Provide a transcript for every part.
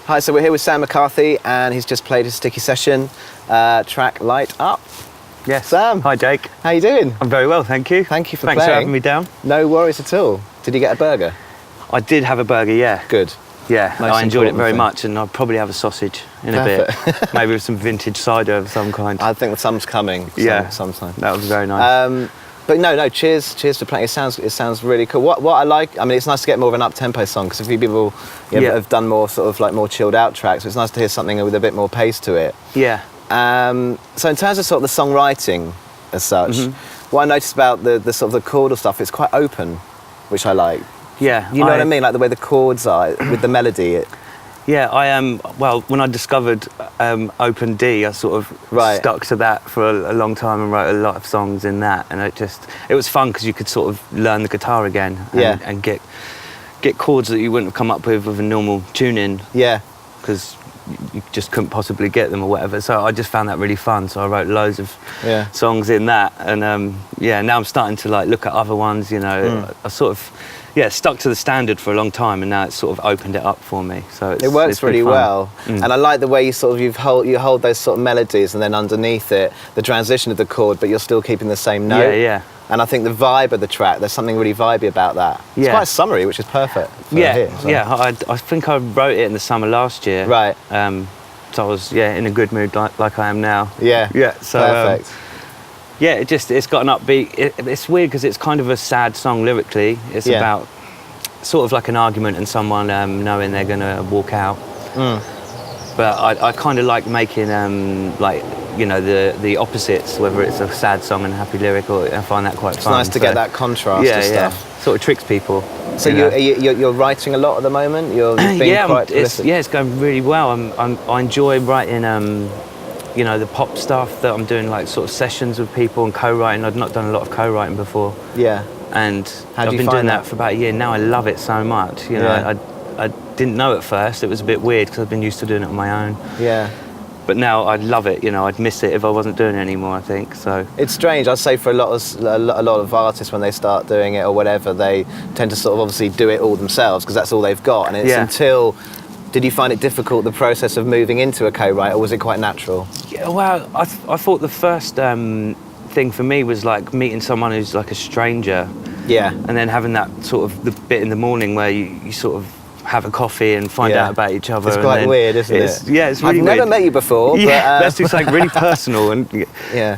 Hi, so we're here with Sam McCarthy, and he's just played his Sticky Session track, Light Up. Yes. Sam. Hi, Jake. How you doing? I'm very well, thank you. Thank you for Thanks playing. for having me down. No worries at all. Did you get a burger? I did have a burger, yeah. Good. Yeah, Most I enjoyed it important very thing. much, and I'll probably have a sausage in Perfect. a bit. Maybe with some vintage cider of some kind. I think some's coming. Sometime. That was very nice. But no, cheers for playing. It sounds really cool. What I like, I mean, it's nice to get more of an up-tempo song, because a few people have done more sort of like more chilled out tracks, so it's nice to hear something with a bit more pace to it. Yeah. So in terms of sort of the songwriting as such, what I noticed about the sort of the chordal stuff, it's quite open, which I like. Yeah. You know what I mean? Like the way the chords are with the melody. Yeah, I am. Well, when I discovered Open D, I sort of stuck to that for a long time and wrote a lot of songs in that. And it was fun because you could sort of learn the guitar again and get chords that you wouldn't have come up with a normal tuning. Yeah. Because you just couldn't possibly get them or whatever. So I just found that really fun. So I wrote loads of songs in that. And now I'm starting to like look at other ones. You know, I sort of. Yeah, stuck to the standard for a long time, and now it's sort of opened it up for me. So it works really well, and I like the way you sort of you hold those sort of melodies, and then underneath it, the transition of the chord, but you're still keeping the same note. Yeah. And I think the vibe of the track, there's something really vibey about that. It's quite summery, which is perfect. I think I wrote it in the summer last year. Right. So I was in a good mood like I am now. Yeah. So, perfect. It's got an upbeat. It's weird because it's kind of a sad song lyrically. It's about sort of like an argument and someone knowing they're going to walk out. But I kind of like making the opposites, whether it's a sad song and a happy lyric, or I find that quite fun. It's nice to get that contrast and stuff. Sort of tricks people. So you're writing a lot at the moment? You're being quite prolific. It's going really well. I enjoy writing the pop stuff that I'm doing, like sort of sessions with people and co-writing. I'd not done a lot of co-writing before. Yeah. And I've been doing that for about a year now. I love it so much. You know, I didn't know at first. It was a bit weird because I've been used to doing it on my own. Yeah. But now I love it. You know, I'd miss it if I wasn't doing it anymore, I think. So it's strange. I'd say for a lot of artists, when they start doing it or whatever, they tend to sort of obviously do it all themselves because that's all they've got. And it's until. Did you find it difficult, the process of moving into a co-write, or was it quite natural? Yeah, well, I thought the first thing for me was like meeting someone who's like a stranger. Yeah. And then having that sort of the bit in the morning where you sort of have a coffee and find out about each other. It's quite weird, isn't it? Yeah, it's really weird. I've never met you before. Yeah, let's do something really personal.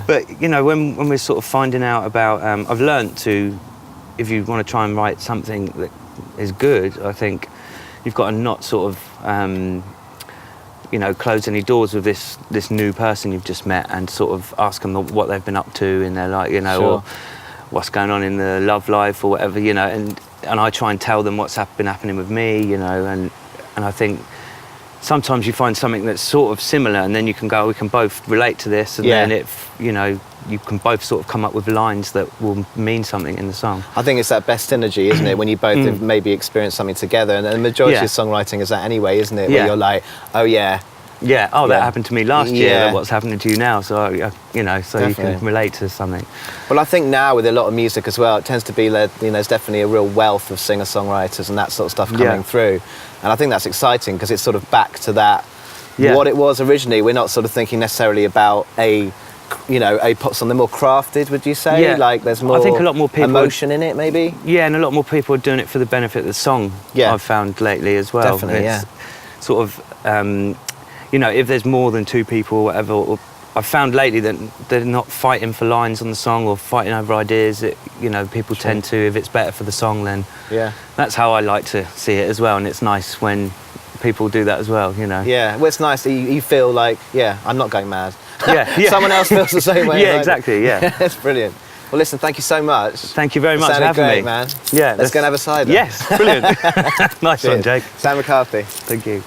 But, you know, when we're sort of finding out about... I've learnt to, if you want to try and write something that is good, I think... You've got to not sort of, close any doors with this new person you've just met, and sort of ask them what they've been up to in their life, or what's going on in the love life or whatever, and I try and tell them what's been happening with me, and I think sometimes you find something that's sort of similar, and then you can go, we can both relate to this, and then you can both sort of come up with lines that will mean something in the song. I think it's that best synergy, isn't it? When you both have maybe experienced something together, and the majority of songwriting is that anyway, isn't it? Where you're like, that happened to me last year, what's happening to you now? So, so Definitely. You can relate to something. Well, I think now with a lot of music as well, it tends to be, there's definitely a real wealth of singer-songwriters and that sort of stuff coming through. And I think that's exciting because it's sort of back to that, what it was originally. We're not sort of thinking necessarily about a pop song. They're more crafted, would you say? Yeah. Like there's more, I think a lot more people emotion in it, maybe? Yeah, and a lot more people are doing it for the benefit of the song, I've found lately as well. Definitely, it's sort of, if there's more than two people or whatever, I've found lately that they're not fighting for lines on the song or fighting over ideas. People tend to, if it's better for the song, then that's how I like to see it as well. And it's nice when people do that as well, Yeah, well, it's nice that you feel like, I'm not going mad. Someone else feels the same way. Exactly, That's brilliant. Well, listen, thank you so much. Thank you very much for having me. Man. Yeah, let's go and have a cider. Yes, brilliant. Nice one, Jake. Sam McCarthy. Thank you.